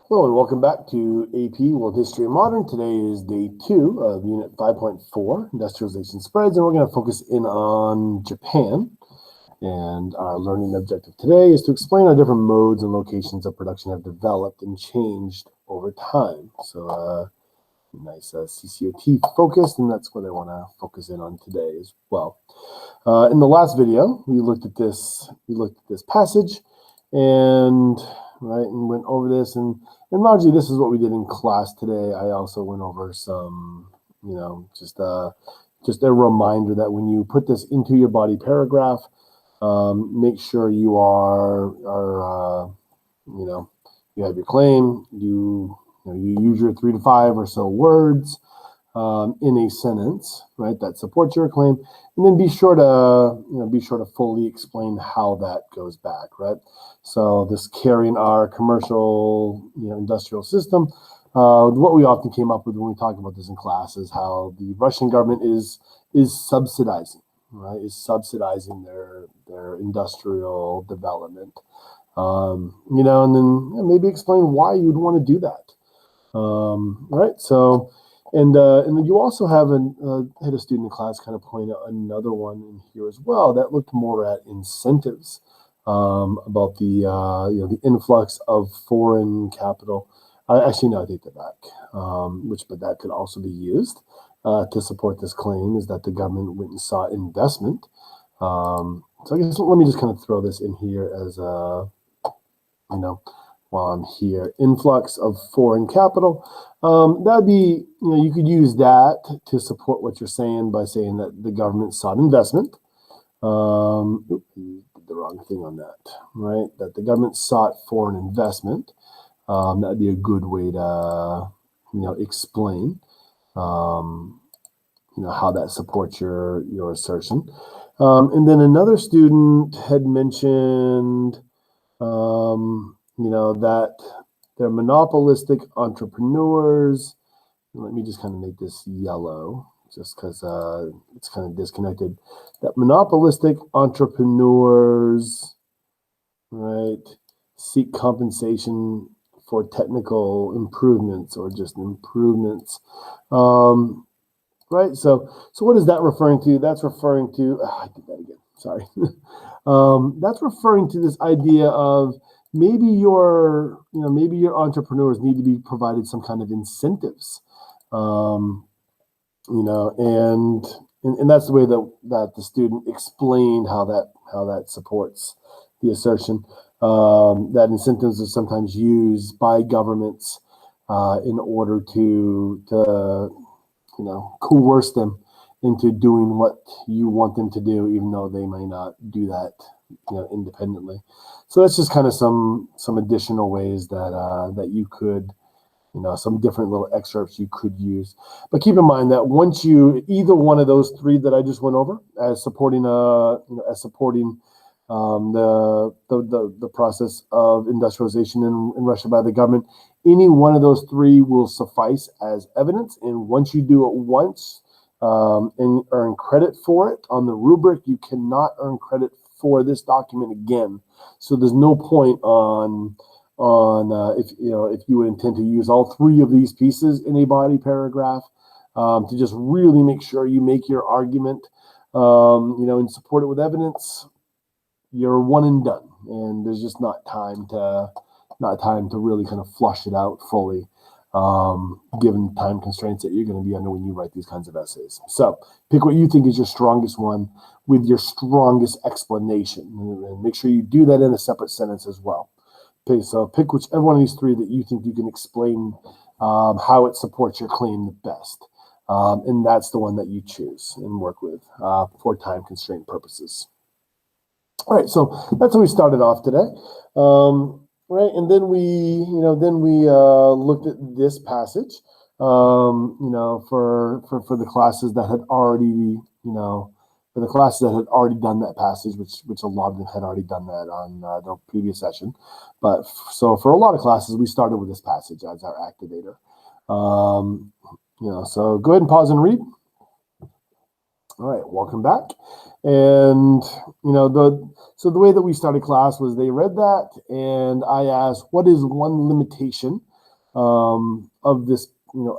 Hello and welcome back to AP World History and Modern. Today is day 2 of Unit 5.4, Industrialization Spreads, and we're going to focus in on Japan. And our learning objective today is to explain how different modes and locations of production have developed and changed over time. So nice CCOT focused, and that's what I want to focus in on today as well. In the last video, we looked at this passage and went over this, and largely this is what we did in class today. I also went over some, just a reminder that when you put this into your body paragraph, make sure you you have your claim, you use your 3 to 5 or so words in a sentence, right, that supports your claim, and then be sure to fully explain how that goes back, right? So this carrying our commercial, industrial system, what we often came up with when we talked about this in class is how the Russian government is subsidizing, right? Is subsidizing their industrial development, and then maybe explain why you'd want to do that, right? So. And then you also have had a student in class kind of point out another one in here as well that looked more at incentives, about the influx of foreign capital. Actually, no, I take that back. But that could also be used to support this claim, is that the government went and sought investment. So I guess let me just kind of throw this in here as while I'm here, influx of foreign capital. That'd be, you could use that to support what you're saying by saying that the government sought investment. Did the wrong thing on that, right? That the government sought foreign investment. That'd be a good way to, explain, how that supports your assertion. And then another student had mentioned, that they're monopolistic entrepreneurs. Let me just kind of make this yellow just because it's kind of disconnected. That monopolistic entrepreneurs, right, seek compensation for technical improvements or just improvements. Right, so what is that referring to? That's referring to, I did that again, sorry. That's referring to this idea of maybe your entrepreneurs need to be provided some kind of incentives, and that's the way that the student explained how that supports the assertion, that incentives are sometimes used by governments in order to coerce them into doing what you want them to do, even though they may not do that independently. So that's just kind of some additional ways that you could, some different little excerpts you could use. But keep in mind that once you, either one of those 3 that I just went over as supporting the process of industrialization in Russia by the government, any one of those 3 will suffice as evidence. And once you do it once and earn credit for it on the rubric, you cannot earn credit for this document again. So there's no point on if you would intend to use all 3 of these pieces in a body paragraph, to just really make sure you make your argument, and support it with evidence. You're one and done, and there's just not time to really kind of flush it out fully, given time constraints that you're going to be under when you write these kinds of essays. So pick what you think is your strongest one with your strongest explanation, and make sure you do that in a separate sentence as well. Okay, so pick whichever one of these 3 that you think you can explain how it supports your claim the best, and that's the one that you choose and work with for time constraint purposes. All right, so that's how we started off today. Right, and then we looked at this passage, for the classes that had already, for the classes that had already done that passage, which a lot of them had already done that on the previous session. But so for a lot of classes, we started with this passage as our activator. So go ahead and pause and read. All right, welcome back. And, so the way that we started class was they read that, and I asked, what is one limitation of this,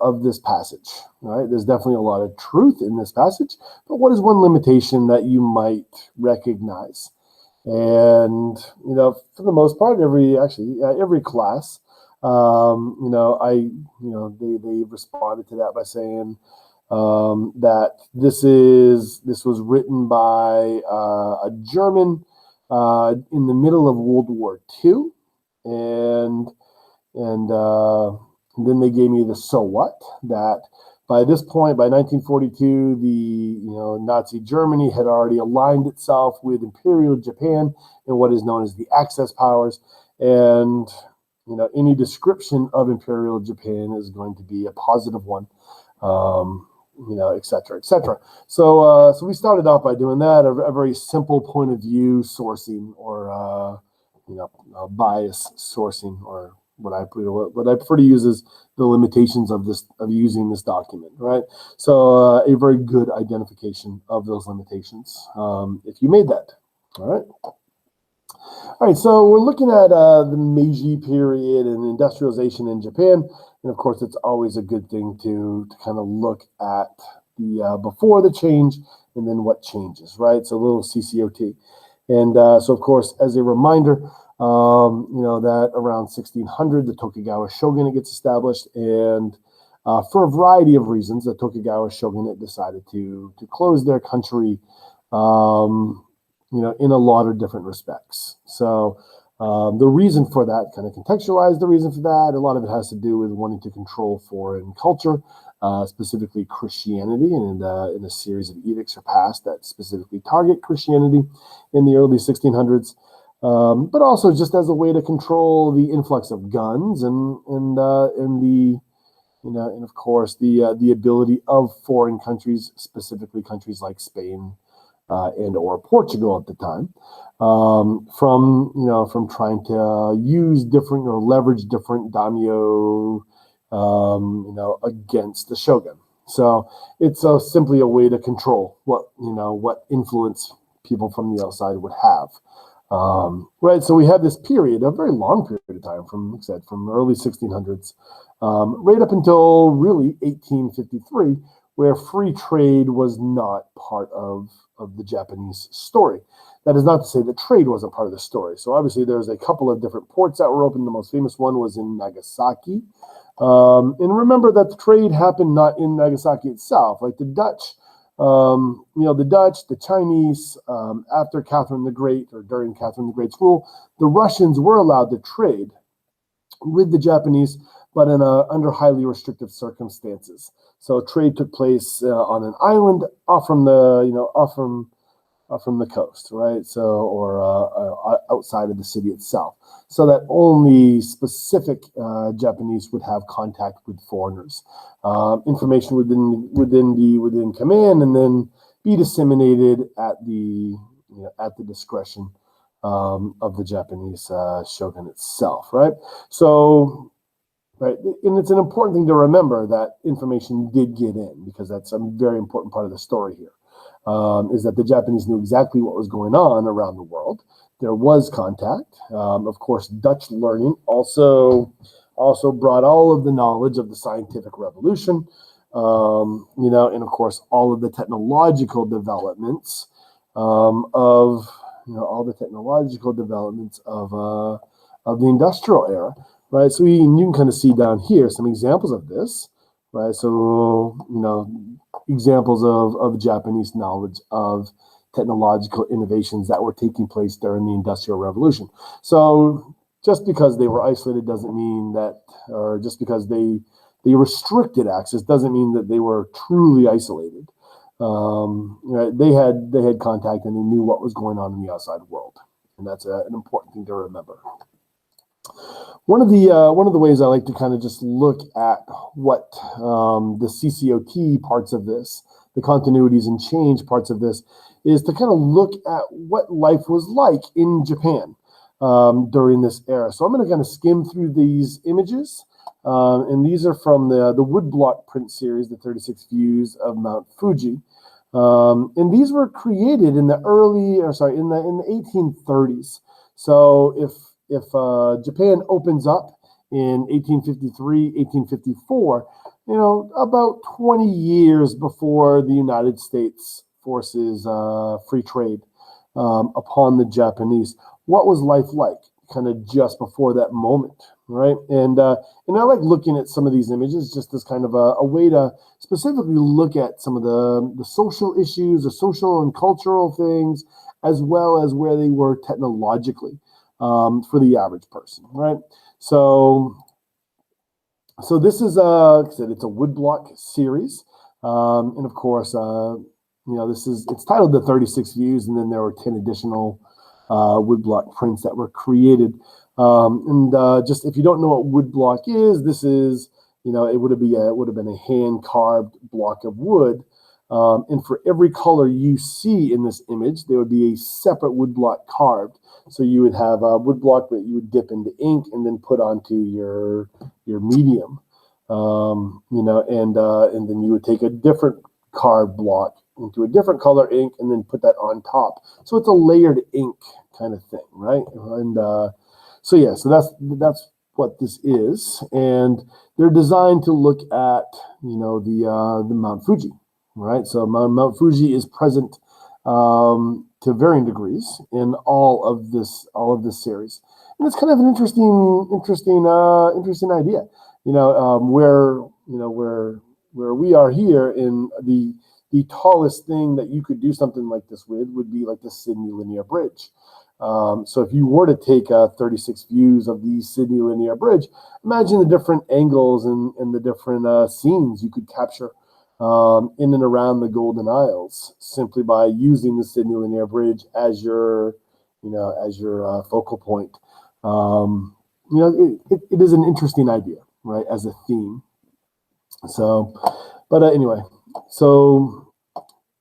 of this passage, right? There's definitely a lot of truth in this passage, but what is one limitation that you might recognize? And, for the most part, every class, they responded to that by saying that this was written by a German in the middle of World War II, and then they gave me the so what, that by this point, by 1942, the Nazi Germany had already aligned itself with Imperial Japan in what is known as the Axis powers, and any description of Imperial Japan is going to be a positive one, et cetera, et cetera. So we started out by doing that, a very simple point of view sourcing, or bias sourcing, or what I prefer to use is the limitations of using this document, right? So a very good identification of those limitations, if you made that. All right, so we're looking at the Meiji period and industrialization in Japan, and of course it's always a good thing to kind of look at the before the change and then what changes, right? So a little CCOT. And so of course, as a reminder, that around 1600, the Tokugawa shogunate gets established, and for a variety of reasons, the Tokugawa shogunate decided to close their country, in a lot of different respects. So the reason for that, kind of contextualize the reason for that, a lot of it has to do with wanting to control foreign culture, specifically Christianity, and in a series of edicts are passed that specifically target Christianity in the early 1600s. But also just as a way to control the influx of guns and of course the ability of foreign countries, specifically countries like Spain and or Portugal at the time, from trying to use different or leverage different daimyo, against the shogun. So it's simply a way to control what influence people from the outside would have. Right, so we have this period, a very long period of time, from early 1600s, right up until really 1853, where free trade was not part of the Japanese story. That is not to say that trade wasn't part of the story. So obviously there's a couple of different ports that were open. The most famous one was in Nagasaki. And remember that the trade happened not in Nagasaki itself, like the Dutch. The Dutch, the Chinese, after Catherine the Great, or during Catherine the Great's rule, the Russians were allowed to trade with the Japanese, but under highly restrictive circumstances. So trade took place on an island off from the coast, right? So, or outside of the city itself, so that only specific Japanese would have contact with foreigners. Information within command, and then be disseminated at the discretion of the Japanese shogun itself, right? So, right, and it's an important thing to remember that information did get in, because that's a very important part of the story here. Is that the Japanese knew exactly what was going on around the world. There was contact. Of course, Dutch learning also brought all of the knowledge of the scientific revolution, and of course all of the technological developments of the industrial era, right? So you can kind of see down here some examples of this, right? So examples of Japanese knowledge of technological innovations that were taking place during the Industrial Revolution. So just because they were isolated doesn't mean that, or just because they restricted access doesn't mean that they were truly isolated. They had contact, and they knew what was going on in the outside world, and that's an important thing to remember. One of the ways I like to kind of just look at what the CCOT parts of this, the continuities and change parts of this, is to kind of look at what life was like in Japan during this era. So I'm going to kind of skim through these images, and these are from the woodblock print series, the 36 Views of Mount Fuji, and these were created in the in the 1830s. So if Japan opens up in 1853, 1854, about 20 years before the United States forces free trade upon the Japanese. What was life like kind of just before that moment, right? And I like looking at some of these images just as kind of a way to specifically look at some of the social issues, the social and cultural things, as well as where they were technologically for the average person, right? So this is like I said, it's a woodblock series, and of course, it's titled the 36 Views, and then there were 10 additional woodblock prints that were created. Just if you don't know what woodblock is, this is it would have been a hand carved block of wood, and for every color you see in this image, there would be a separate woodblock carved. So you would have a woodblock that you would dip into ink and then put onto your medium, and then you would take a different carved block into a different color ink and then put that on top. So it's a layered ink kind of thing, right? And so that's what this is, and they're designed to look at the Mount Fuji, right? So Mount Fuji is present to varying degrees in all of this series, and it's kind of an interesting idea. Where we are here in the tallest thing that you could do something like this with would be like the Sydney Linear Bridge. So if you were to take 36 views of the Sydney Linear Bridge, imagine the different angles and the different scenes you could capture in and around the Golden Isles simply by using the Sydney Linear Bridge as your focal point. It is an interesting idea, right, as a theme. So, but anyway, so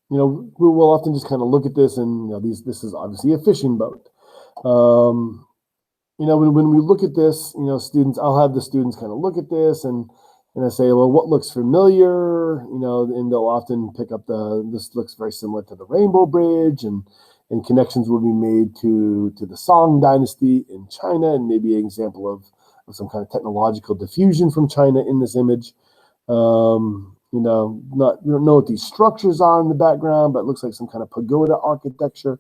we'll often just kind of look at this, and this is obviously a fishing boat. When we look at this, I'll have the students kind of look at this and I say, well, what looks familiar? And they'll often pick up this looks very similar to the Rainbow Bridge, and connections will be made to the Song Dynasty in China, and maybe an example of some kind of technological diffusion from China in this image. You don't know what these structures are in the background, but it looks like some kind of pagoda architecture.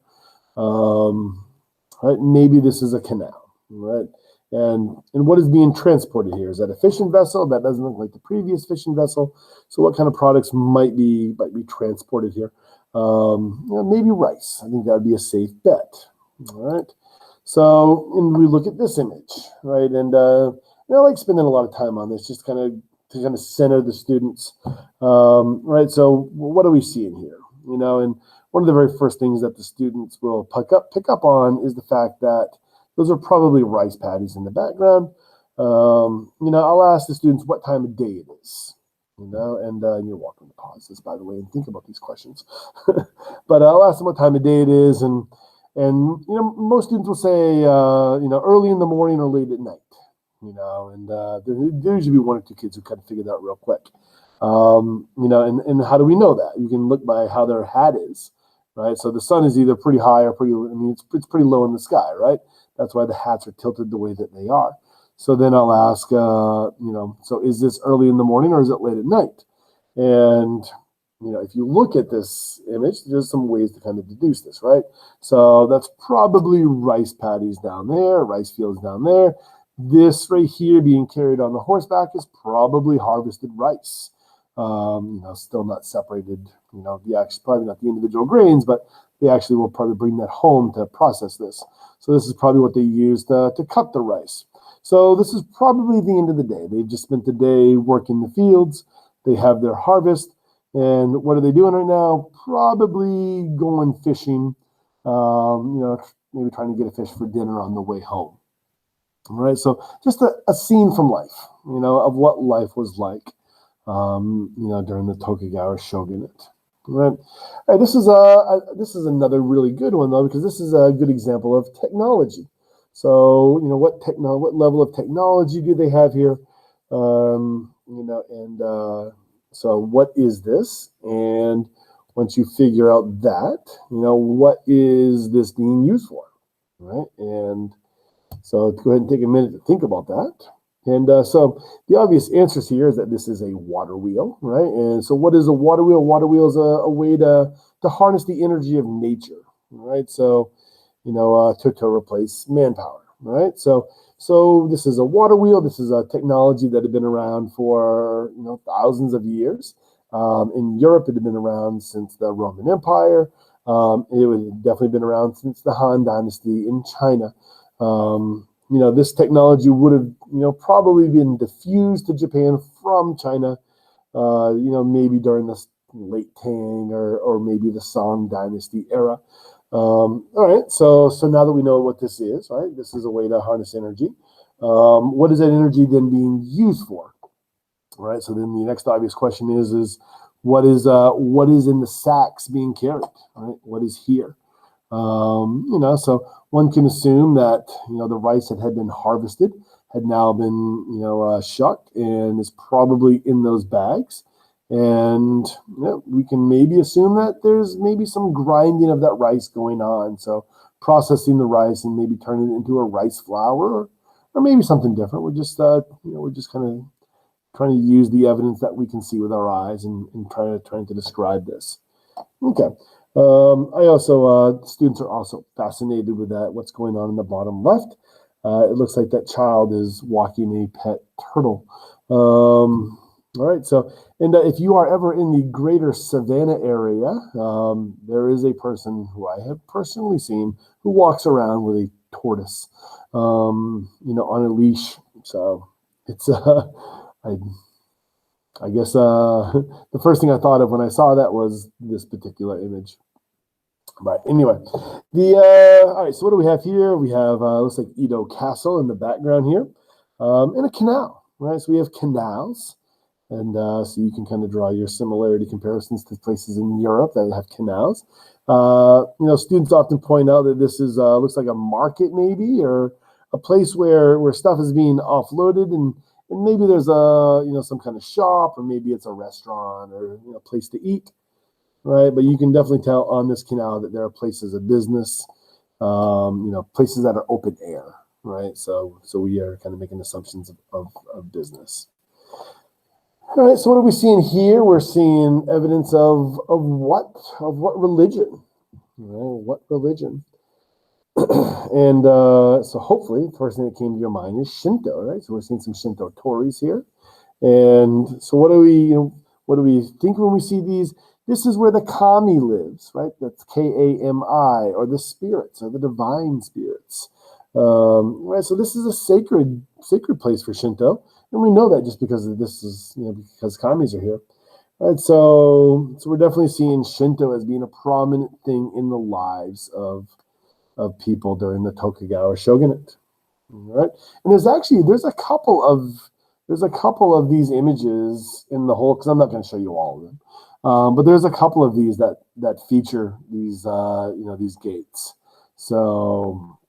Right? Maybe this is a canal, right? And what is being transported here? Is that a fishing vessel? That doesn't look like the previous fishing vessel. So what kind of products might be transported here? Maybe rice. I think that would be a safe bet. All right. So, and we look at this image, right? And I like spending a lot of time on this, just to center the students, right? So what are we seeing here? And one of the very first things that the students will pick up on is the fact that those are probably rice paddies in the background. I'll ask the students what time of day it is, and you're welcome to pause this, by the way, and think about these questions. But I'll ask them what time of day it is, and most students will say, early in the morning or late at night. And there usually be one or two kids who kind of figure that out real quick. And how do we know that? You can look by how their hat is, right? So the sun is either pretty high or it's pretty low in the sky, right? That's why the hats are tilted the way that they are. So then I'll ask, so is this early in the morning or is it late at night? And, if you look at this image, there's some ways to kind of deduce this, right? So that's probably rice paddies down there, rice fields down there. This right here being carried on the horseback is probably harvested rice. Still not separated, probably not the individual grains, but they actually will probably bring that home to process this. So this is probably what they use to cut the rice. So this is probably the end of the day. They've just spent the day working the fields. They have their harvest. And what are they doing right now? Probably going fishing, maybe trying to get a fish for dinner on the way home. All right, so just a scene from life, of what life was like, during the Tokugawa shogunate. Right. All right, this is another really good one though, because this is a good example of technology. So what level of technology do they have here? So what is this? And once you figure out that, what is this being used for? Right, and so go ahead and take a minute to think about that. And so the obvious answers here is that this is a water wheel, right? And so what is a water wheel? Water wheel is a way to harness the energy of nature, right? So, to replace manpower, right? So this is a water wheel. This is a technology that had been around for, thousands of years. In Europe, it had been around since the Roman Empire. It had definitely been around since the Han Dynasty in China. This technology would have, probably been diffused to Japan from China, maybe during the late Tang or maybe the Song Dynasty era. All right, so now that we know what this is, right, this is a way to harness energy. What is that energy then being used for? All right, so then the next obvious question is what is in the sacks being carried? Right, what is here? So one can assume that the rice that had been harvested had now been shucked and is probably in those bags. And we can maybe assume that there's maybe some grinding of that rice going on. So processing the rice and maybe turning it into a rice flour or maybe something different. We're just kind of trying to use the evidence that we can see with our eyes and trying to describe this. Okay. Students are also fascinated with that. What's going on in the bottom left? It looks like that child is walking a pet turtle. All right, so, and if you are ever in the greater Savannah area, there is a person who I have personally seen who walks around with a tortoise, on a leash. So it's, I guess the first thing I thought of when I saw that was this particular image. But anyway, all right, so what do we have here? We have, looks like Edo Castle in the background here, and a canal, right? So we have canals. And so you can kind of draw your similarity comparisons to places in Europe that have canals. Students often point out that this is looks like a market maybe, or a place where stuff is being offloaded, and maybe there's some kind of shop, or maybe it's a restaurant or a place to eat, right? But you can definitely tell on this canal that there are places of business, places that are open air, right? So we are kind of making assumptions of business. All right, so what are we seeing here? We're seeing evidence of what religion? What religion? And so hopefully the first thing that came to your mind is Shinto, right? So we're seeing some Shinto tories here. And so what do we think when we see these? This is where the kami lives, right? That's Kami, or the spirits, or the divine spirits. Right, so this is a sacred place for Shinto. And we know that just because this is, because kamis are here. Right, so we're definitely seeing Shinto as being a prominent thing in the lives of people during the Tokugawa shogunate. All right, and there's a couple of these images in the whole, because I'm not going to show you all of them, but there's a couple of these that feature these these gates. So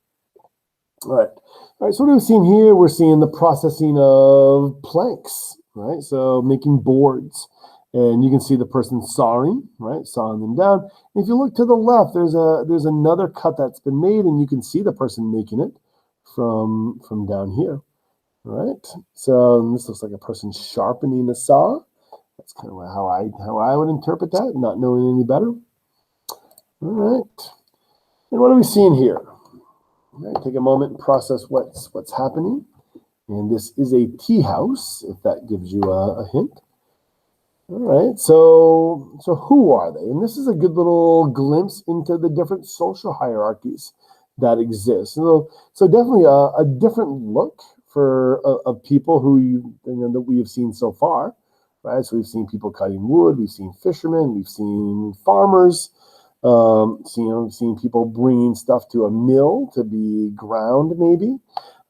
all right, so what are we seeing here? We're seeing the processing of planks, right? So making boards. And you can see the person sawing, right? Sawing them down. And if you look to the left, there's another cut that's been made, and you can see the person making it from down here, right? So this looks like a person sharpening a saw. That's kind of how I would interpret that, not knowing any better. All right. And what are we seeing here? All right, take a moment and process what's happening. And this is a tea house, if that gives you a hint. All right, so who are they? And this is a good little glimpse into the different social hierarchies that exist. So definitely a different look for of people who that we have seen so far, right? So we've seen people cutting wood, we've seen fishermen, we've seen farmers, seen people bringing stuff to a mill to be ground, maybe.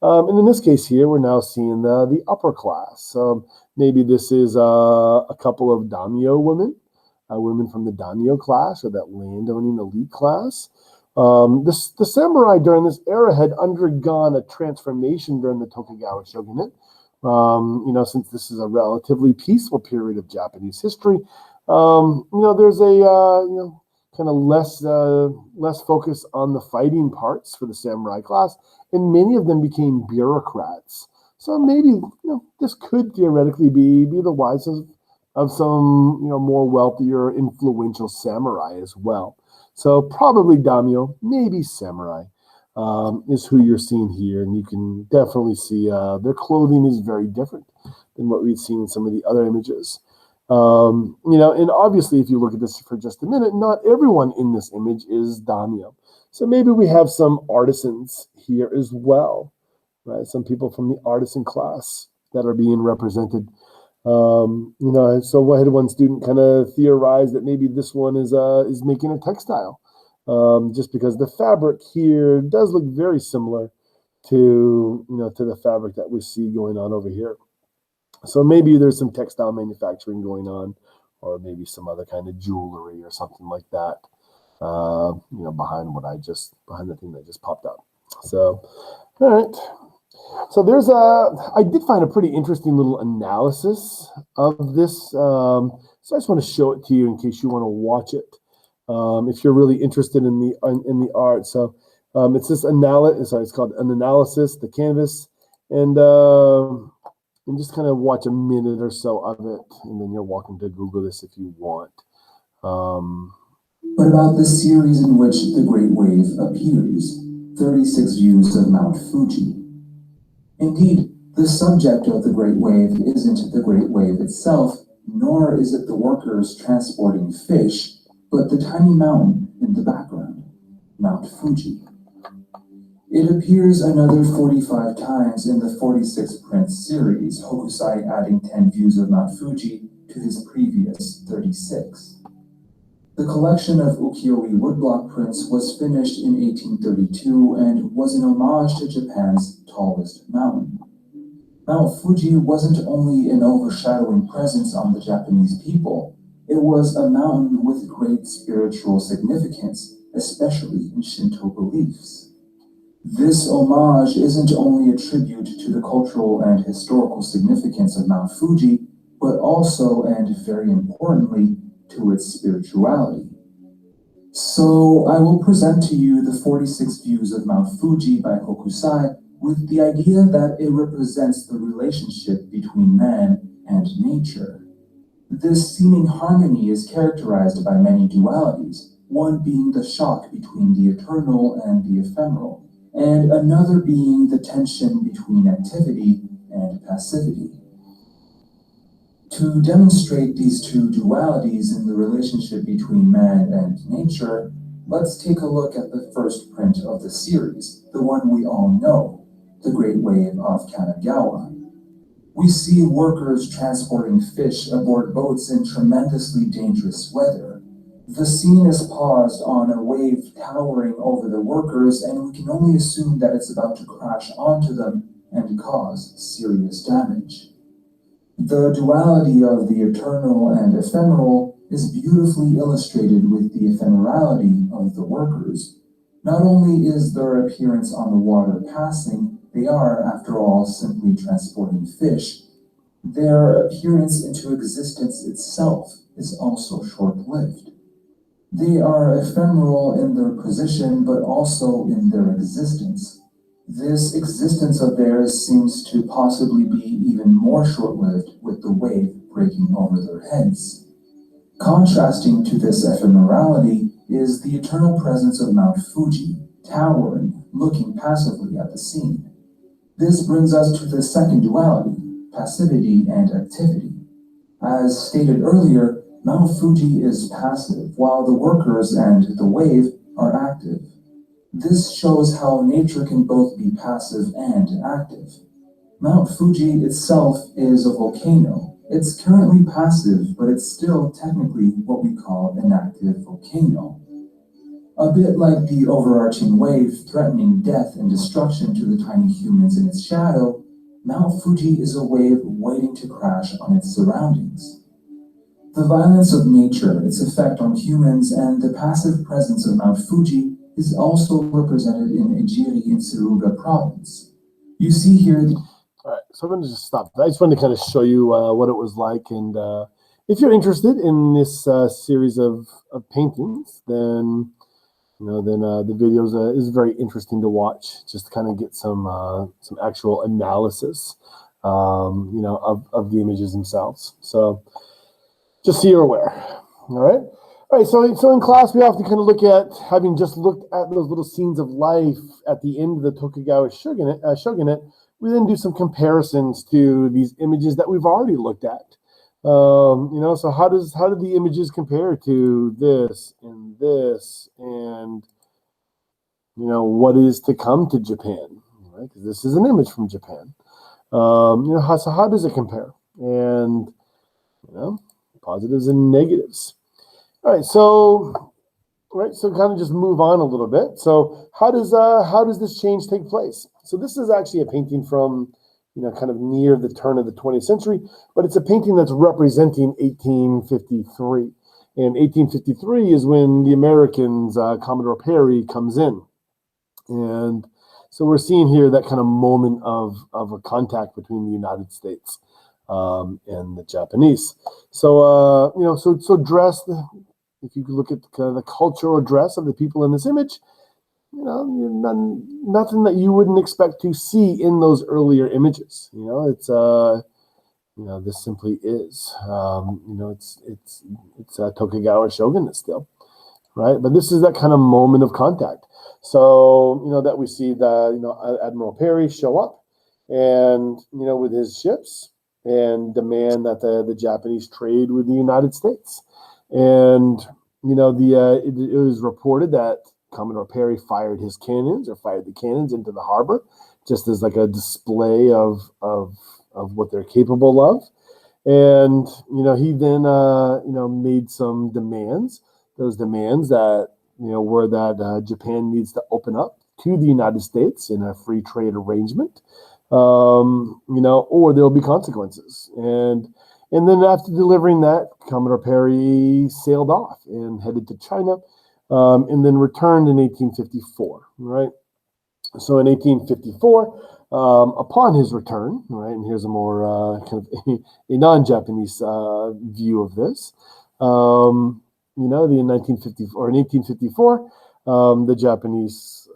And in this case here, we're now seeing the upper class. Maybe this is a couple of daimyo women, women from the daimyo class, or that landowning elite class. The samurai during this era had undergone a transformation during the Tokugawa shogunate. Since this is a relatively peaceful period of Japanese history, there's a kind of less focus on the fighting parts for the samurai class, and many of them became bureaucrats. So maybe this could theoretically be the wives of some more wealthier, influential samurai as well. So probably daimyo, maybe samurai, is who you're seeing here, and you can definitely see their clothing is very different than what we've seen in some of the other images. And obviously, if you look at this for just a minute, not everyone in this image is daimyo. So maybe we have some artisans here as well, right? Some people from the artisan class that are being represented. So I had one student kind of theorize that maybe this one is making a textile, just because the fabric here does look very similar to the fabric that we see going on over here. So maybe there's some textile manufacturing going on, or maybe some other kind of jewelry or something like that, behind the thing that just popped up. So, all right. So I did find a pretty interesting little analysis of this. So I just want to show it to you in case you want to watch it, if you're really interested in the art. So it's this analysis. Sorry, it's called an analysis, the canvas, and just kind of watch a minute or so of it, and then you're welcome to Google this if you want. What about the series in which the Great Wave appears? 36 Views of Mount Fuji. Indeed, the subject of the Great Wave isn't the Great Wave itself, nor is it the workers transporting fish, but the tiny mountain in the background, Mount Fuji. It appears another 45 times in the 46 print series, Kokusai adding 10 views of Mount Fuji to his previous 36. The collection of ukiyo-e woodblock prints was finished in 1832 and was an homage to Japan's tallest mountain. Mount Fuji wasn't only an overshadowing presence on the Japanese people, it was a mountain with great spiritual significance, especially in Shinto beliefs. This homage isn't only a tribute to the cultural and historical significance of Mount Fuji, but also, and very importantly, to its spirituality. So I will present to you the 46 views of Mount Fuji by Kokusai with the idea that it represents the relationship between man and nature. This seeming harmony is characterized by many dualities, one being the shock between the eternal and the ephemeral, and another being the tension between activity and passivity. To demonstrate these two dualities in the relationship between man and nature, let's take a look at the first print of the series, the one we all know, the Great Wave off Kanagawa. We see workers transporting fish aboard boats in tremendously dangerous weather. The scene is paused on a wave towering over the workers, and we can only assume that it's about to crash onto them and cause serious damage. The duality of the eternal and ephemeral is beautifully illustrated with the ephemerality of the workers. Not only is their appearance on the water passing, they are, after all, simply transporting fish. Their appearance into existence itself is also short-lived. They are ephemeral in their position, but also in their existence. This existence of theirs seems to possibly be even more short-lived with the wave breaking over their heads. Contrasting to this ephemerality is the eternal presence of Mount Fuji, towering, looking passively at the scene. This brings us to the second duality, passivity and activity. As stated earlier, Mount Fuji is passive, while the workers and the wave are active. This shows how nature can both be passive and active. Mount Fuji itself is a volcano. It's currently passive, but it's still technically what we call an active volcano. A bit like the overarching wave threatening death and destruction to the tiny humans in its shadow, Mount Fuji is a wave waiting to crash on its surroundings. The violence of nature, its effect on humans, and the passive presence of Mount Fuji is also represented in Ejiri in Tsuruga province. You see here... All right, so I'm going to just stop. I just wanted to kind of show you what it was like, and if you're interested in this series of paintings, then then the videos is very interesting to watch, just to kind of get some actual analysis, of the images themselves. So just so you're aware. All right. All right. So in class, we have to kind of look at, having just looked at those little scenes of life at the end of the Tokugawa shogunate, we then do some comparisons to these images that we've already looked at. So how do the images compare to this and this, and what is to come to Japan, right? Because this is an image from Japan. How does it compare? And positives and negatives. All right, so kind of just move on a little bit. So how does this change take place? So this is actually a painting from kind of near the turn of the 20th century, but it's a painting that's representing 1853. And 1853 is when the Americans, Commodore Perry, comes in. And so we're seeing here that kind of moment of a contact between the United States and the Japanese. So, so dress, if you look at kind of the cultural dress of the people in this image, nothing that you wouldn't expect to see in those earlier images. It's this simply is. It's a Tokugawa shogunate still, right? But this is that kind of moment of contact. So that we see the Admiral Perry show up, and with his ships, and demand that the Japanese trade with the United States, and it was reported that Commodore Perry fired the cannons into the harbor, just as like a display of what they're capable of. And he then made some demands. Those demands that were that Japan needs to open up to the United States in a free trade arrangement, or there'll be consequences. And then after delivering that, Commodore Perry sailed off and headed to China, and then returned in 1854, right? So in 1854, upon his return, right, and here's a more kind of a non-Japanese view of this, in 1854, the Japanese,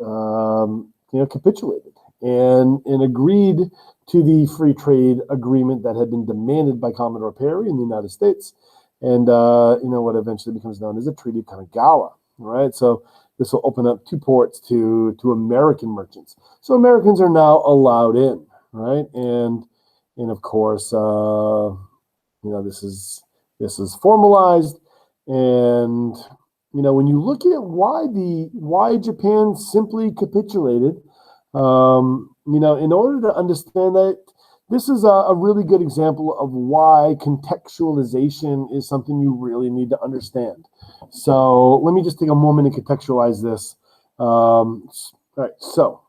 capitulated and agreed to the free trade agreement that had been demanded by Commodore Perry in the United States, and what eventually becomes known as the Treaty of Kanagawa, right? So this will open up two ports to American merchants. So Americans are now allowed in, right? And of course, this is formalized. And when you look at why Japan simply capitulated, in order to understand that, this is a really good example of why contextualization is something you really need to understand. So let me just take a moment and contextualize this. All right, so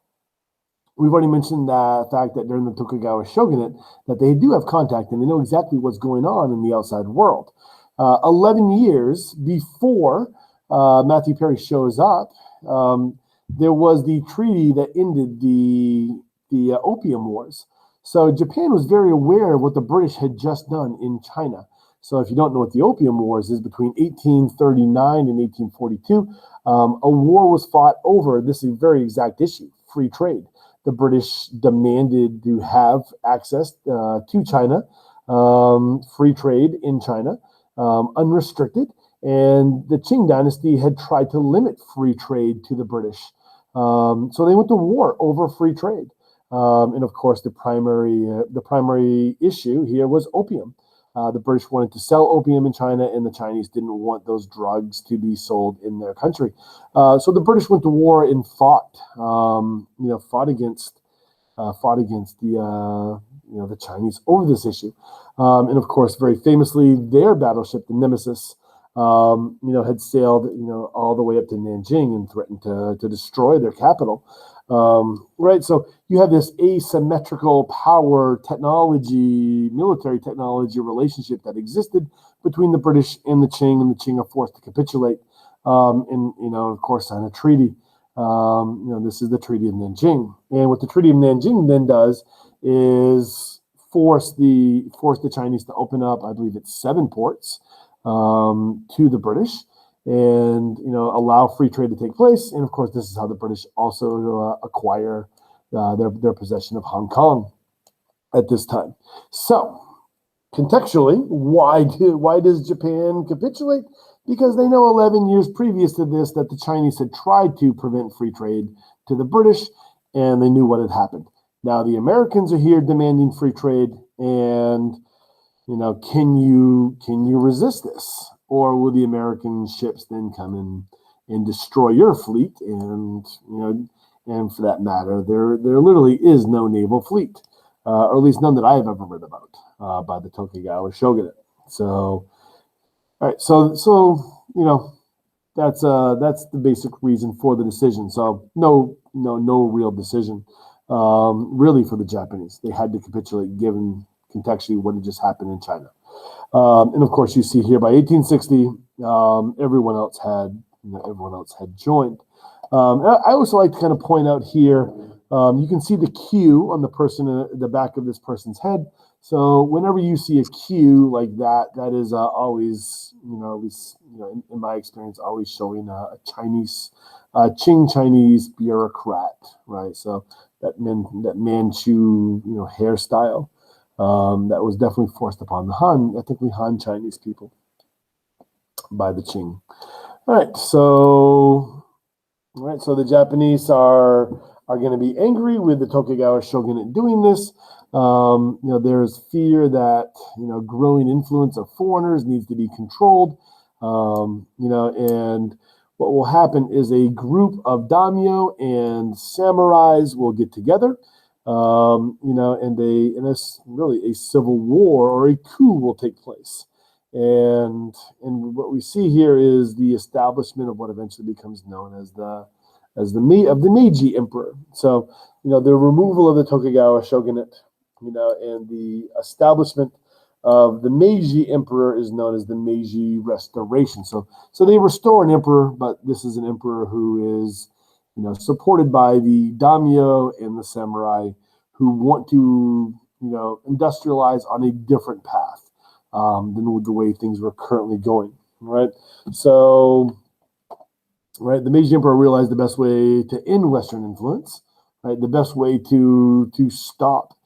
we've already mentioned the fact that during the Tokugawa shogunate, that they do have contact and they know exactly what's going on in the outside world. 11 years before Matthew Perry shows up, there was the treaty that ended the Opium Wars. So Japan was very aware of what the British had just done in China. So if you don't know what the Opium Wars is, between 1839 and 1842, a war was fought over this very exact issue, free trade. The British demanded to have access to China, free trade in China, unrestricted, and the Qing dynasty had tried to limit free trade to the British. So they went to war over free trade. And of course, the primary issue here was opium. The British wanted to sell opium in China, and the Chinese didn't want those drugs to be sold in their country. So the British went to war and fought against the Chinese over this issue. And of course, very famously, their battleship, the Nemesis, had sailed, all the way up to Nanjing and threatened to destroy their capital. Right. So you have this asymmetrical power technology, military technology relationship that existed between the British and the Qing are forced to capitulate, and, of course, sign a treaty. This is the Treaty of Nanjing. And what the Treaty of Nanjing then does is force the Chinese to open up, I believe it's 7 ports, to the British. and allow free trade to take place. And of course, this is how the British also acquire their possession of Hong Kong at this time. So contextually, why does Japan capitulate? Because they know 11 years previous to this that the Chinese had tried to prevent free trade to the British, and they knew what had happened. Now the Americans are here demanding free trade, and can you resist this, or will the American ships then come in and destroy your fleet? And and for that matter, there literally is no naval fleet, or at least none that I have ever read about by the Tokugawa shogunate. So, all right, so that's the basic reason for the decision. So no real decision really for the Japanese. They had to capitulate given contextually what had just happened in China. And of course, you see here by 1860, everyone else had joined. I also like to kind of point out here, you can see the Q on the person in the back of this person's head. So whenever you see a Q like that, that is always, at least in my experience, always showing a Chinese, Qing Chinese bureaucrat, right? So that Manchu, hairstyle. That was definitely forced upon the Han, ethnically Han Chinese people by the Qing. All right, so the Japanese are going to be angry with the Tokugawa shogunate doing this. There's fear that growing influence of foreigners needs to be controlled. And what will happen is a group of daimyo and samurais will get together. And really a civil war or a coup will take place. And what we see here is the establishment of what eventually becomes known as the Meiji Emperor. So, the removal of the Tokugawa shogunate, and the establishment of the Meiji Emperor is known as the Meiji Restoration. So they restore an emperor, but this is an emperor who is supported by the daimyo and the samurai who want to, industrialize on a different path than the way things were currently going, right? So, right, the Meiji Emperor realized the best way to end Western influence, right, the best way to stop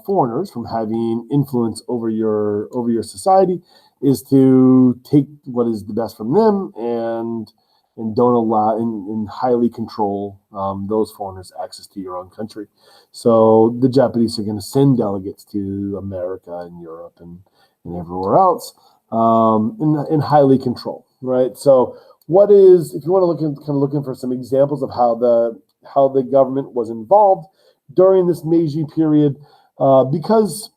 foreigners from having influence over your society is to take what is the best from them and don't allow and highly control those foreigners access to your own country. So the Japanese are going to send delegates to America and Europe and everywhere else in highly control, right? So what is, if you want to looking for some examples of how the government was involved during this Meiji period, because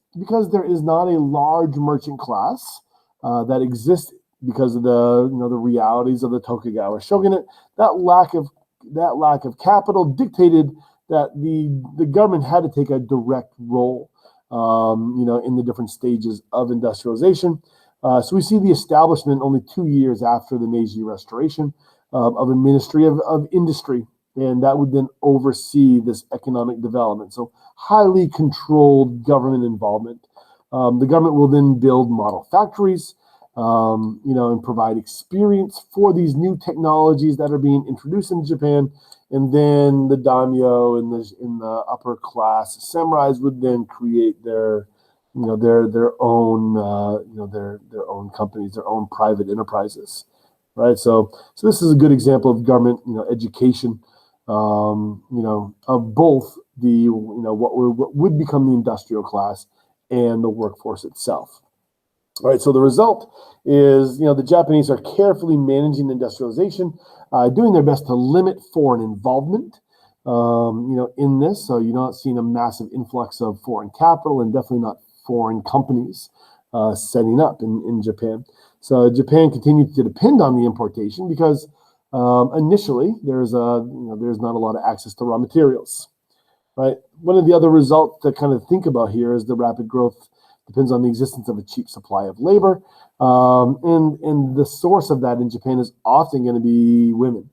there is not a large merchant class that exists because of the the realities of the Tokugawa shogunate. That lack of capital dictated that the government had to take a direct role, in the different stages of industrialization. So we see the establishment only 2 years after the Meiji Restoration of a Ministry of Industry, and that would then oversee this economic development. So highly controlled government involvement. The government will then build model factories, and provide experience for these new technologies that are being introduced in Japan. And then the daimyo and the upper class samurais would then create their own their own companies, their own private enterprises, right? So this is a good example of government education, of both the what would become the industrial class and the workforce itself. All right, so the result is, the Japanese are carefully managing industrialization, doing their best to limit foreign involvement, in this. So you're not seeing a massive influx of foreign capital and definitely not foreign companies setting up in Japan. So Japan continued to depend on the importation because initially there's not a lot of access to raw materials, right? One of the other results to kind of think about here is the rapid growth depends on the existence of a cheap supply of labor. And the source of that in Japan is often going to be women.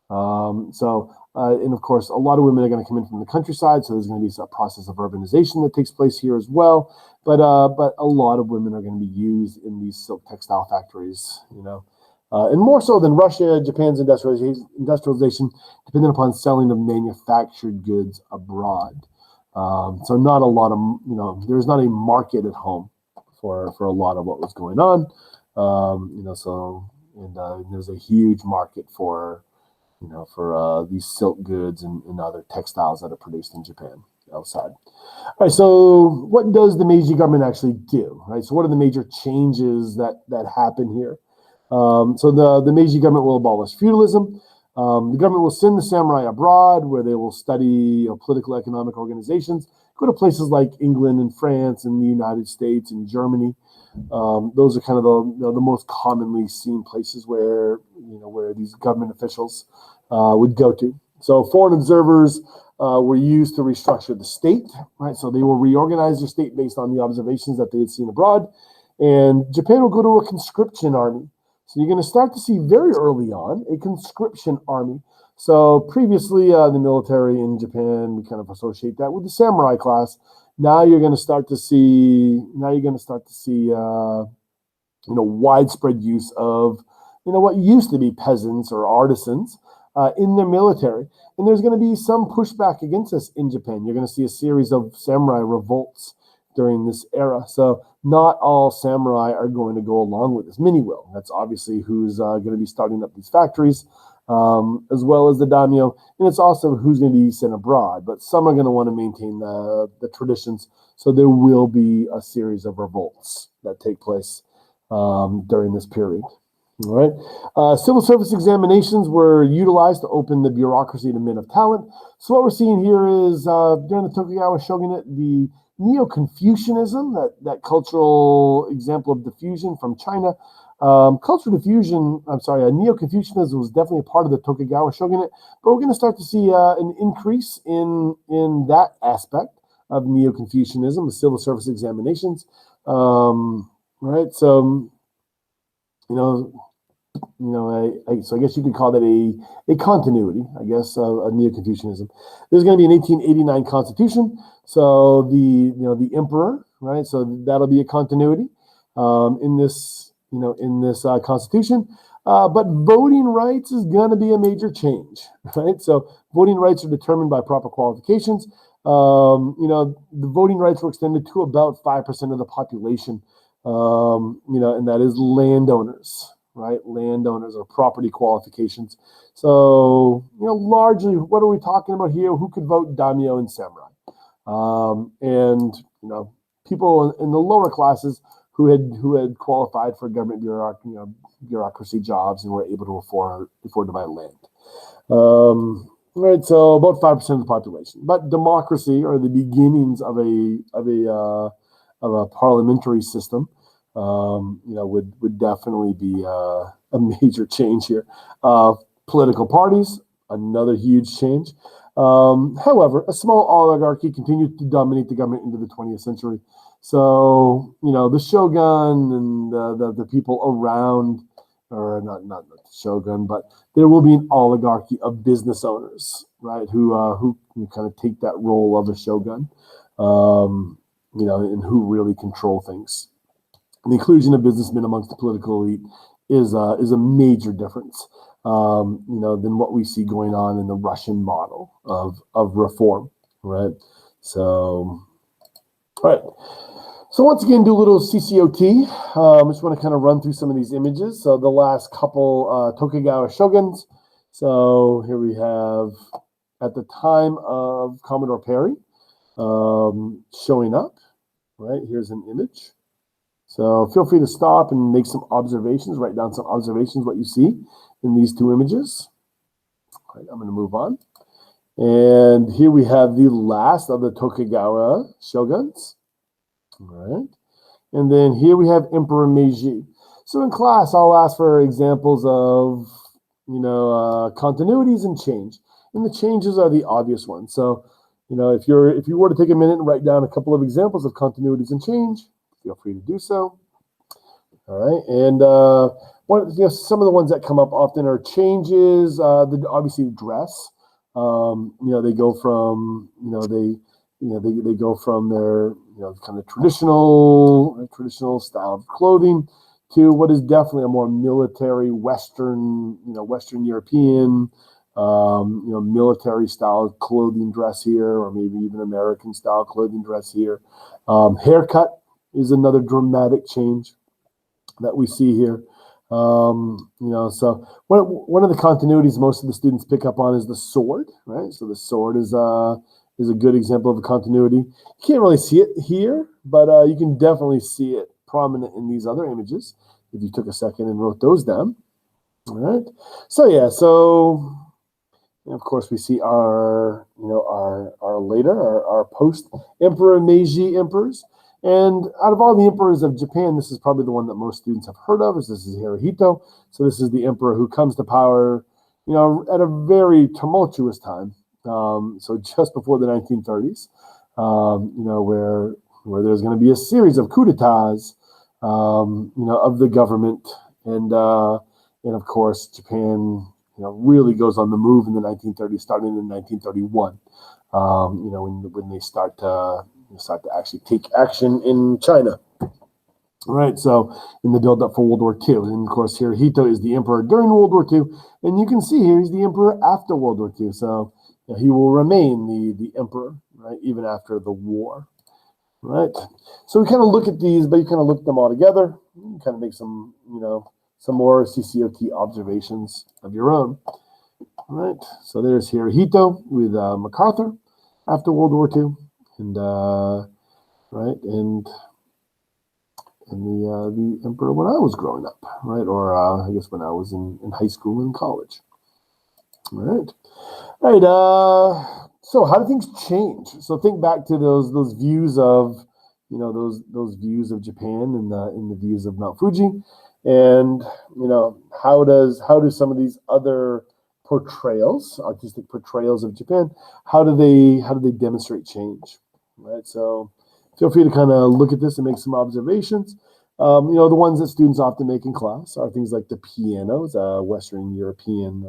And of course, a lot of women are going to come in from the countryside, so there's going to be a process of urbanization that takes place here as well. But a lot of women are going to be used in these silk textile factories, And more so than Russia, Japan's industrialization depended upon selling of manufactured goods abroad. So not a lot of, there's not a market at home for a lot of what was going on. There's a huge market for these silk goods and other textiles that are produced in Japan outside. All right, so what does the Meiji government actually do? Right, so what are the major changes that happen here? So the Meiji government will abolish feudalism. The government will send the samurai abroad, where they will study political economic organizations, go to places like England and France and the United States and Germany. Those are kind of the most commonly seen places where these government officials would go to. So foreign observers were used to restructure the state, right? So they will reorganize their state based on the observations that they had seen abroad. And Japan will go to a conscription army. So you're going to start to see very early on a conscription army. So previously, the military in Japan, we kind of associate that with the samurai class. Now you're going to start to see widespread use of what used to be peasants or artisans in their military. And there's going to be some pushback against this in Japan. You're going to see a series of samurai revolts during this era. So not all samurai are going to go along with this. Many will. That's obviously who's going to be starting up these factories, as well as the daimyo. And it's also who's going to be sent abroad. But some are going to want to maintain the traditions. So there will be a series of revolts that take place during this period. All right. Civil service examinations were utilized to open the bureaucracy to men of talent. So what we're seeing here is during the Tokugawa shogunate, the Neo-Confucianism, that cultural example of diffusion from China. Neo-Confucianism was definitely a part of the Tokugawa shogunate, but we're going to start to see an increase in that aspect of Neo-Confucianism, the civil service examinations. Right, so so I guess you could call that a continuity, I guess, of Neo-Confucianism. There's going to be an 1889 constitution. So the emperor, right? So that'll be a continuity in this constitution. But voting rights is going to be a major change, right? So voting rights are determined by proper qualifications. The voting rights were extended to about 5% of the population, and that is landowners. Right, landowners or property qualifications. So, largely, what are we talking about here? Who could vote? Daimyo and samurai, and people in the lower classes who had qualified for government bureaucracy jobs and were able to afford to buy land. Right, so about 5% of the population. But democracy, or the beginnings of a parliamentary system, would definitely be a major change here. Political parties, another huge change. However, a small oligarchy continued to dominate the government into the 20th century. So, the shogun and the people around, or not the shogun, but there will be an oligarchy of business owners, right, who kind of take that role of a shogun, and who really control things. The inclusion of businessmen amongst the political elite is a major difference, than what we see going on in the Russian model of reform, right? So, all right. So once again, do a little CCOT. I just want to kind of run through some of these images. So the last couple Tokugawa shoguns. So here we have, at the time of Commodore Perry, showing up, right? Here's an image. So feel free to stop and make some observations, write down some observations, what you see in these two images. All right, I'm going to move on. And here we have the last of the Tokugawa shoguns. All right. And then here we have Emperor Meiji. So in class, I'll ask for examples of, continuities and change. And the changes are the obvious ones. So, if you were to take a minute and write down a couple of examples of continuities and change, feel free to do so. All right, and some of the ones that come up often are changes. Obviously, dress. They go from they go from their kind of traditional style of clothing to what is definitely a more military Western, Western European, military style clothing dress here, or maybe even American style clothing dress here. Haircut is another dramatic change that we see here. So one of the continuities most of the students pick up on is the sword, right? So the sword is a good example of a continuity. You can't really see it here, but you can definitely see it prominent in these other images if you took a second and wrote those down. All right. So yeah, and of course we see our post Emperor Meiji emperors. And out of all the emperors of Japan, this is probably the one that most students have heard of. This is Hirohito. So this is the emperor who comes to power, at a very tumultuous time. So just before the 1930s, where there's going to be a series of coups d'etats, of the government, and of course Japan, really goes on the move in the 1930s, starting in 1931. When they start to actually take action in China. All right, so in the build-up for World War II. And of course, Hirohito is the emperor during World War II. And you can see here he's the emperor after World War II. So he will remain the emperor, right, even after the war. Right. So we kind of look at these, but you kind of look at them all together. You kind of make some more CCOT observations of your own. All right. So there's Hirohito with MacArthur after World War II. And the emperor when I was growing up, right, or I guess when I was in high school and college. All right. So how do things change? So think back to those views of those views of Japan and the views of Mount Fuji, and how do some of these other artistic portrayals of Japan, how do they demonstrate change? Right, so feel free to kind of look at this and make some observations. The ones that students often make in class are things like the pianos, Western European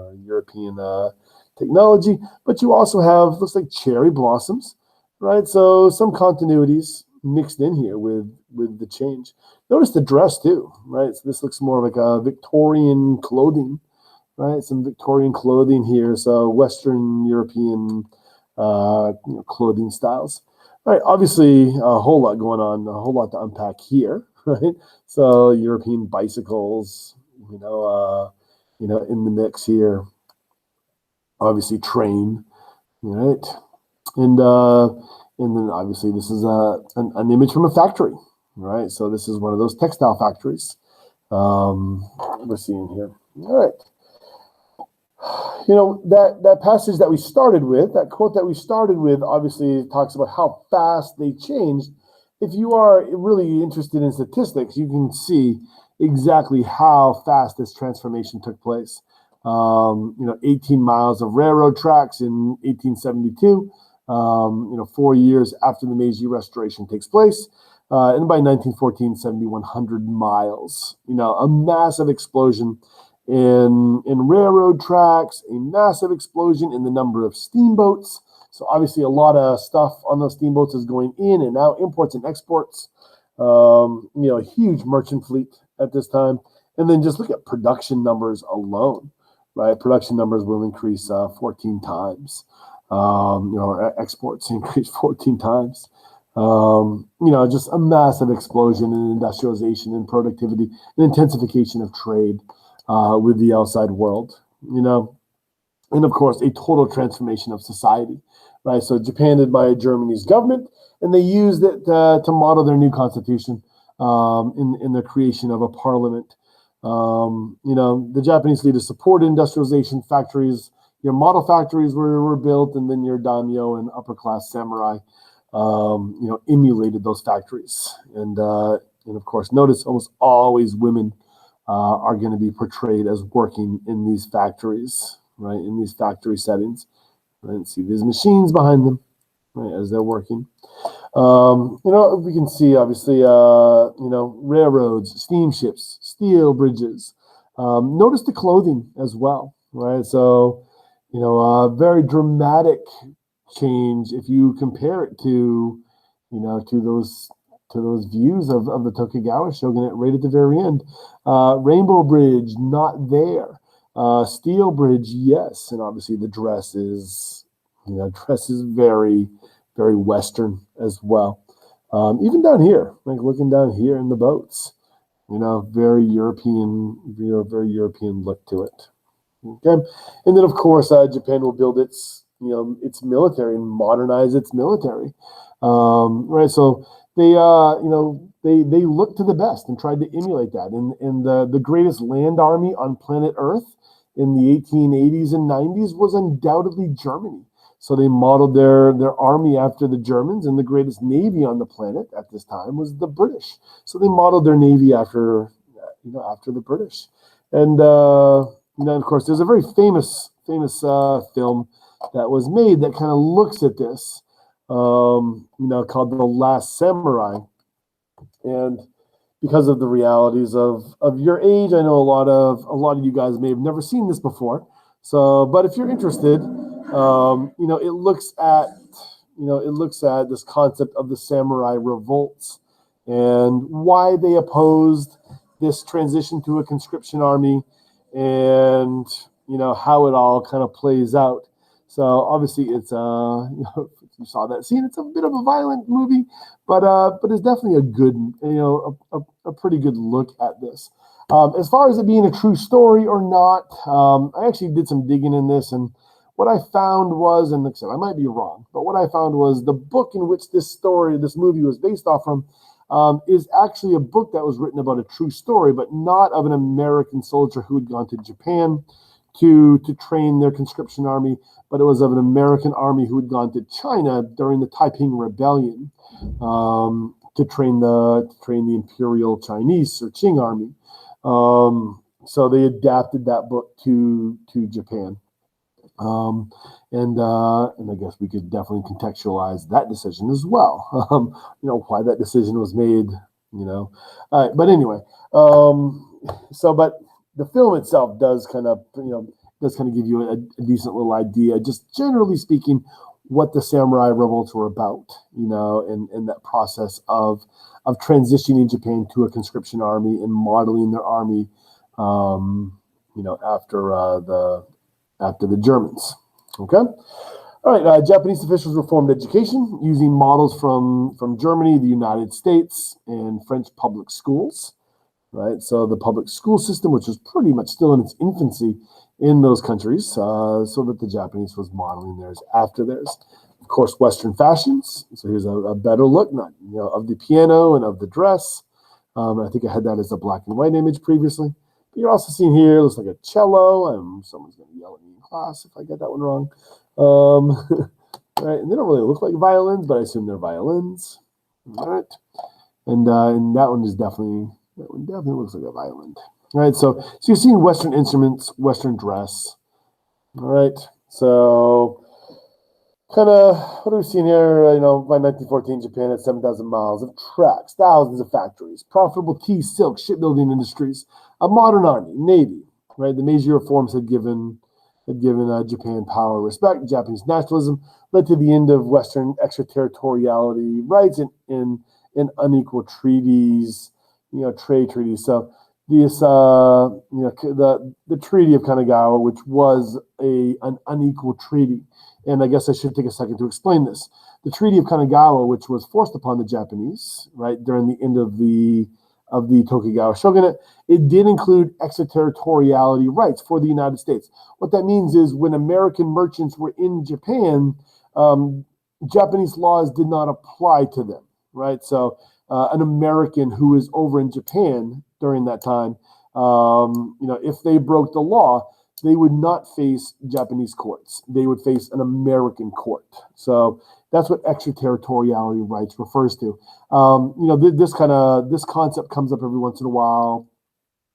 technology, but you also have, looks like cherry blossoms, right? So some continuities mixed in here with the change. Notice the dress too, right? So this looks more like a Victorian clothing, right? Some Victorian clothing here, so Western European clothing styles. Right, obviously a whole lot going on, a whole lot to unpack here, right? So European bicycles, in the mix here. Obviously train, right? And then obviously this is an image from a factory, right? So this is one of those textile factories we're seeing here. All right. That passage that we started with, that quote that we started with, obviously talks about how fast they changed. If you are really interested in statistics, you can see exactly how fast this transformation took place. 18 miles of railroad tracks in 1872, 4 years after the Meiji Restoration takes place. And by 1914, 7,100 miles, a massive explosion in railroad tracks, a massive explosion in the number of steamboats. So obviously a lot of stuff on those steamboats is going in and out, imports and exports. A huge merchant fleet at this time. And then just look at production numbers alone, right? Production numbers will increase 14 times. Exports increase 14 times. Just a massive explosion in industrialization and productivity and intensification of trade with the outside world, and of course a total transformation of society, right? So Japan admired Germany's government, and they used it to model their new constitution in the creation of a parliament. The Japanese leaders supported industrialization. Factories, your model factories were built, and then your daimyo and upper class samurai, emulated those factories. And of course, notice almost always women are going to be portrayed as working in these factories, right? In these factory settings, right? See these machines behind them, right? As they're working. We can see obviously, railroads, steamships, steel bridges. Notice the clothing as well, right? So, very dramatic change if you compare it to those those views of the Tokugawa shogunate right at the very end. Rainbow Bridge, not there. Steel Bridge, yes, and obviously the dress is very, very Western as well. Even down here, like looking down here in the boats, very European, very European look to it. Okay, and then of course Japan will build its military and modernize its military. Right, so they they looked to the best and tried to emulate that. And the greatest land army on planet Earth in the 1880s and 90s was undoubtedly Germany. So they modeled their army after the Germans, and the greatest navy on the planet at this time was the British. So they modeled their navy after the British. And of course, there's a very famous film that was made that kind of looks at this, called The Last Samurai. And because of the realities of your age, I know a lot of you guys may have never seen this before. So, but if you're interested, it looks at this concept of the samurai revolts and why they opposed this transition to a conscription army, and how it all kind of plays out. So obviously it's if you saw that scene, it's a bit of a violent movie, but it's definitely a good, a pretty good look at this. As far as it being a true story or not, I actually did some digging in this, and what I found was, and like I said, I might be wrong, but what I found was the book in which this movie was based off from, is actually a book that was written about a true story, but not of an American soldier who had gone to Japan to train their conscription army, but it was of an American army who had gone to China during the Taiping Rebellion to train the Imperial Chinese or Qing army. So they adapted that book to Japan. And I guess we could definitely contextualize that decision as well. Why that decision was made, but anyway, but the film itself does kind of give you a decent little idea, just generally speaking, what the samurai revolts were about, and that process of transitioning Japan to a conscription army and modeling their army, after the Germans. Okay. All right. Japanese officials reformed education using models from Germany, the United States, and French public schools. Right. So the public school system, which was pretty much still in its infancy in those countries, so that the Japanese was modeling theirs after theirs. Of course, Western fashions. So here's a better look, of the piano and of the dress. I think I had that as a black and white image previously. But you're also seeing here, it looks like a cello. Someone's going to yell at me in class if I get that one wrong. Right, and they don't really look like violins, but I assume they're violins. All right, and that one definitely looks like a violin. All right, so you're seeing Western instruments, Western dress. All right, so kind of what are we seeing here? By 1914, Japan had 7,000 miles of tracks, thousands of factories, profitable tea, silk, shipbuilding industries, a modern army, navy. Right, the Meiji reforms had given Japan power, respect. Japanese nationalism led to the end of Western extraterritoriality rights and unequal treaties, trade treaties. So this, the Treaty of Kanagawa, which was an unequal treaty. And I guess I should take a second to explain this. The Treaty of Kanagawa, which was forced upon the Japanese, right, during the end of the Tokugawa shogunate, it did include extraterritoriality rights for the United States. What that means is when American merchants were in Japan, Japanese laws did not apply to them, right? So an American who is over in Japan during that time, if they broke the law, they would not face Japanese courts. They would face an American court. So that's what extraterritoriality rights refers to. This concept comes up every once in a while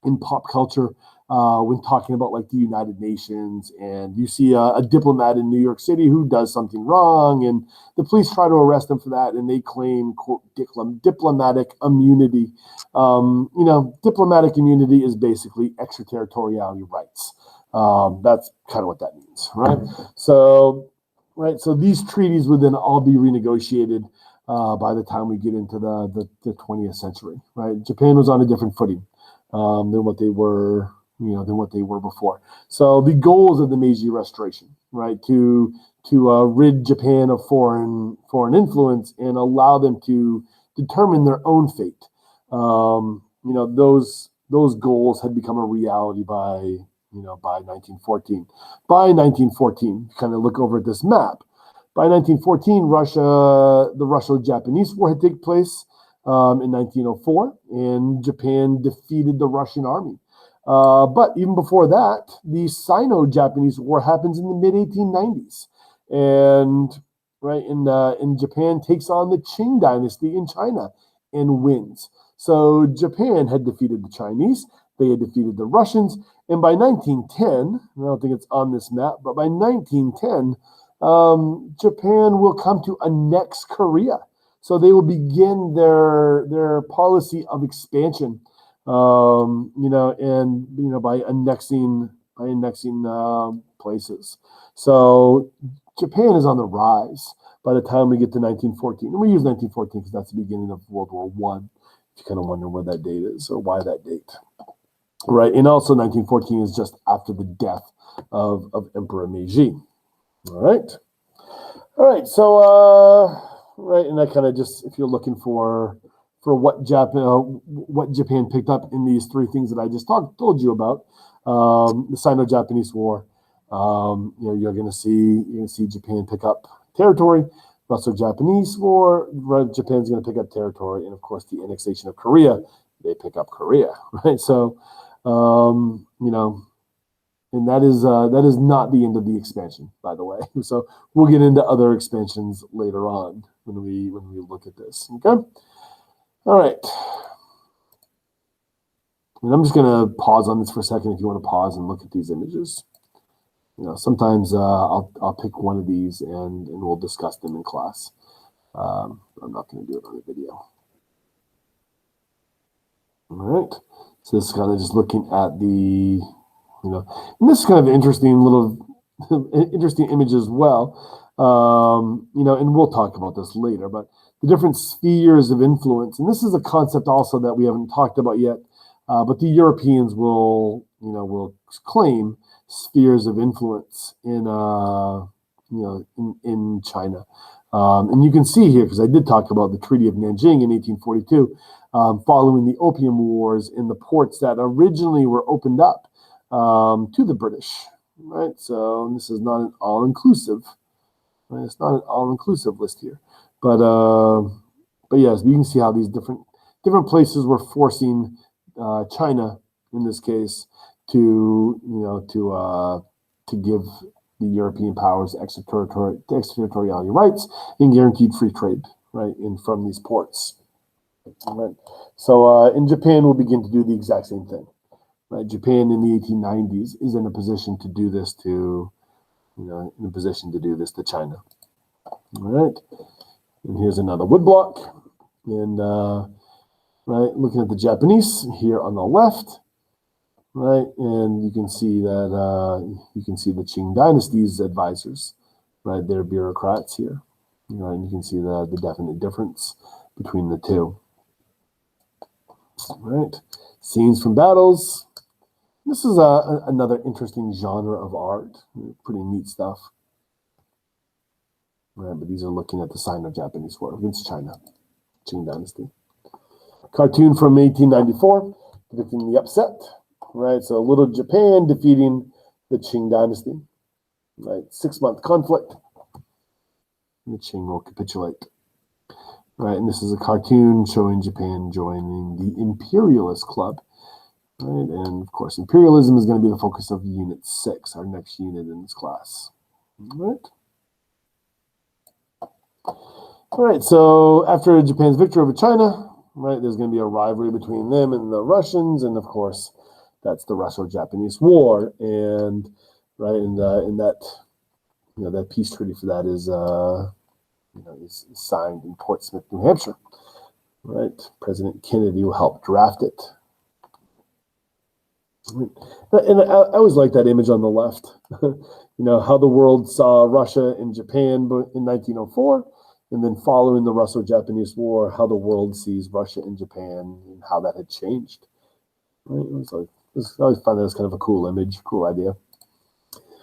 in pop culture when talking about like the United Nations, and you see a diplomat in New York City who does something wrong, and the police try to arrest him for that, and they claim, quote, diplomatic immunity. Diplomatic immunity is basically extraterritoriality rights. That's kind of what that means, right? So these treaties would then all be renegotiated by the time we get into the 20th century, right? Japan was on a different footing than what they were, before. So the goals of the Meiji Restoration, right, to rid Japan of foreign influence and allow them to determine their own fate. Those goals had become a reality by 1914. By 1914, kind of look over at this map. By 1914, the Russo-Japanese War had taken place in 1904, and Japan defeated the Russian army. But even before that, the Sino-Japanese War happens in the mid-1890s, and and Japan takes on the Qing dynasty in China and wins. So Japan had defeated the Chinese, they had defeated the Russians, and by 1910, I don't think it's on this map, but by 1910, Japan will come to annex Korea. So they will begin their policy of expansion, by annexing places. So Japan is on the rise by the time we get to 1914. And we use 1914 because that's the beginning of World War I. If you kind of wonder where that date is or why that date. Right. And also 1914 is just after the death of Emperor Meiji. All right. So, and that kind of just, if you're looking for what Japan picked up in these three things that I just told you about, the Sino-Japanese War, you're going to see Japan pick up territory. Russo-Japanese War, Japan's going to pick up territory, and of course the annexation of Korea, they pick up Korea, right? So, and that is not the end of the expansion, by the way. So we'll get into other expansions later on when we look at this. Okay. All right. And I'm just gonna pause on this for a second. If you want to pause and look at these images, sometimes I'll pick one of these and we'll discuss them in class. I'm not going to do it on a video. All right. So this is kind of just looking at the, and this is kind of an interesting image as well. And we'll talk about this later, but the different spheres of influence. And this is a concept also that we haven't talked about yet, but the Europeans will claim spheres of influence in China. And you can see here, because I did talk about the Treaty of Nanjing in 1842, following the Opium Wars in the ports that originally were opened up to the British, right? So this is not an all-inclusive, right? It's not an all-inclusive list here, but yes, you can see how these different places were forcing China, in this case, to give the European powers extraterritoriality rights and guaranteed free trade, right, from these ports. Right. So in Japan, we'll begin to do the exact same thing. Right. Japan in the 1890s is in a position to do this to China. All right. And here's another woodblock. And looking at the Japanese here on the left. Right, and you can see that the Qing dynasty's advisors, right? They're bureaucrats here, and you can see the definite difference between the two. Right, scenes from battles. This is another interesting genre of art. Pretty neat stuff. Right, but these are looking at the Sino-Japanese War against China, Qing dynasty. Cartoon from 1894 depicting the upset. Right, so little Japan defeating the Qing dynasty. Right, 6-month conflict. And the Qing will capitulate. Right, and this is a cartoon showing Japan joining the Imperialist Club. Right, and of course, imperialism is going to be the focus of Unit 6, our next unit in this class. All right, so after Japan's victory over China, right, there's going to be a rivalry between them and the Russians, and of course, that's the Russo-Japanese War, and right, and that that peace treaty for that is is signed in Portsmouth, New Hampshire. Right, President Kennedy will help draft it. And I always like that image on the left. How the world saw Russia and Japan in 1904, and then following the Russo-Japanese War, how the world sees Russia and Japan and how that had changed. Right? I always found that as kind of a cool image, cool idea.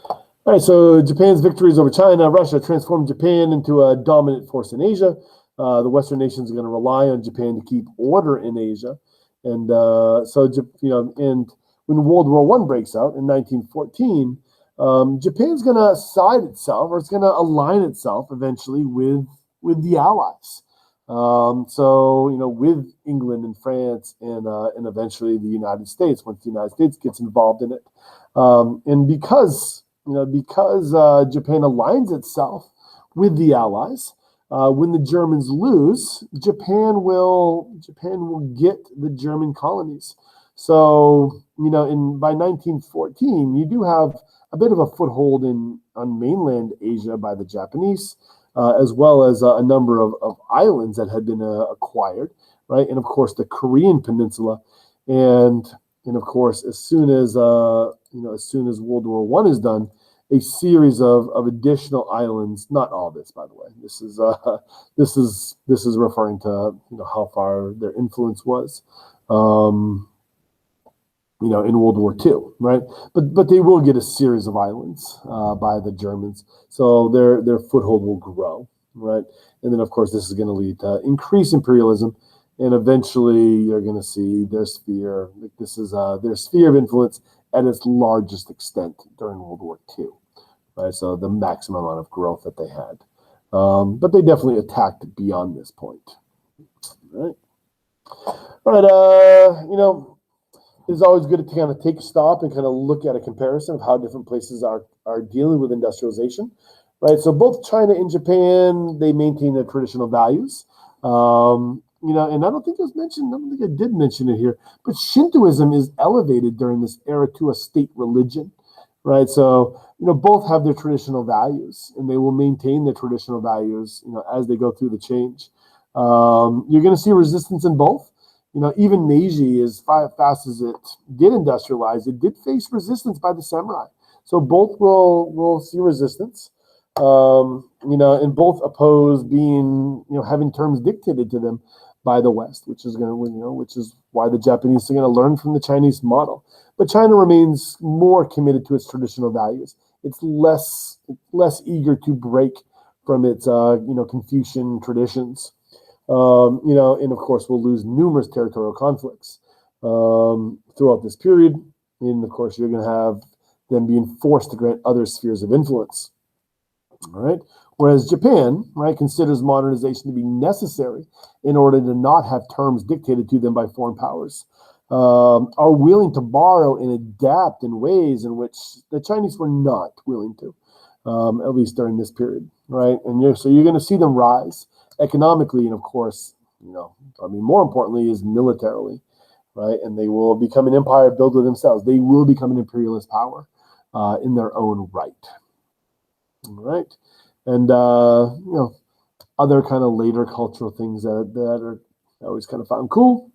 All right, so Japan's victories over China, Russia transformed Japan into a dominant force in Asia. The Western nations are going to rely on Japan to keep order in Asia, and and when World War I breaks out in 1914, Japan's going to side itself, or it's going to align itself eventually with the Allies. With England and France and eventually the United States, once the United States gets involved in it, and because Japan aligns itself with the Allies, when the Germans lose, Japan will get the German colonies. So by 1914, you do have a bit of a foothold on mainland Asia by the Japanese, as well as a number of islands that had been acquired, right? And of course the Korean Peninsula, and of course as soon as World War I is done, a series of additional islands. Not all this, by the way. This is referring to how far their influence was. In World War II, right? But they will get a series of islands by the Germans, so their foothold will grow, right? And then, of course, this is going to lead to increased imperialism, and eventually you're going to see their sphere. Their sphere of influence at its largest extent during World War II, right? So the maximum amount of growth that they had, but they definitely attacked beyond this point, right? All right, it's always good to kind of take a stop and kind of look at a comparison of how different places are dealing with industrialization, right? So both China and Japan, they maintain their traditional values. And I don't think it was mentioned, I don't think I did mention it here, but Shintoism is elevated during this era to a state religion, right? So, both have their traditional values, and they will maintain their traditional values, as they go through the change. You're going to see resistance in both. Even Meiji, as fast as it did industrialize, it did face resistance by the samurai. So both will see resistance, and both oppose being, having terms dictated to them by the West, which is which is why the Japanese are going to learn from the Chinese model. But China remains more committed to its traditional values. It's less eager to break from its, Confucian traditions. And of course, we'll lose numerous territorial conflicts throughout this period. And of course, you're going to have them being forced to grant other spheres of influence. All right. Whereas Japan, right, considers modernization to be necessary in order to not have terms dictated to them by foreign powers, are willing to borrow and adapt in ways in which the Chinese were not willing to, at least during this period, right? And so you're going to see them rise economically, and of course, more importantly is militarily, right? And they will become an empire builder themselves. They will become an imperialist power in their own right. All right. And, other kind of later cultural things that are I always kind of found cool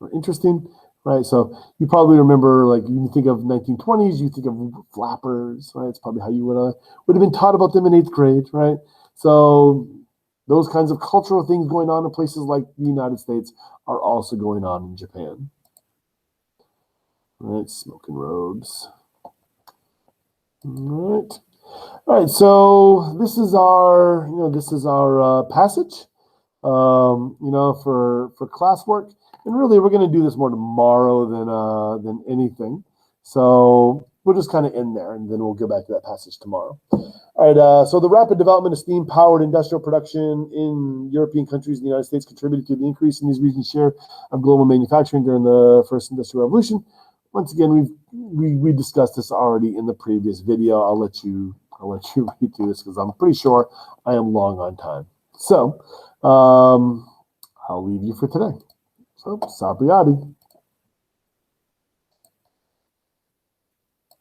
or interesting, right? So you probably remember, like, you think of 1920s, you think of flappers, right? It's probably how you would have been taught about them in 8th grade, right? So those kinds of cultural things going on in places like the United States are also going on in Japan. All right, smoking robes. All right, so this is our passage, for classwork, and really we're going to do this more tomorrow than anything. So we'll just kind of end there, and then we'll go back to that passage tomorrow. All right, so the rapid development of steam-powered industrial production in European countries and the United States contributed to the increase in these regions' share of global manufacturing during the first industrial revolution. Once again, we discussed this already in the previous video. I'll let you read through this because I'm pretty sure I am long on time. So I'll leave you for today. So, sapriati.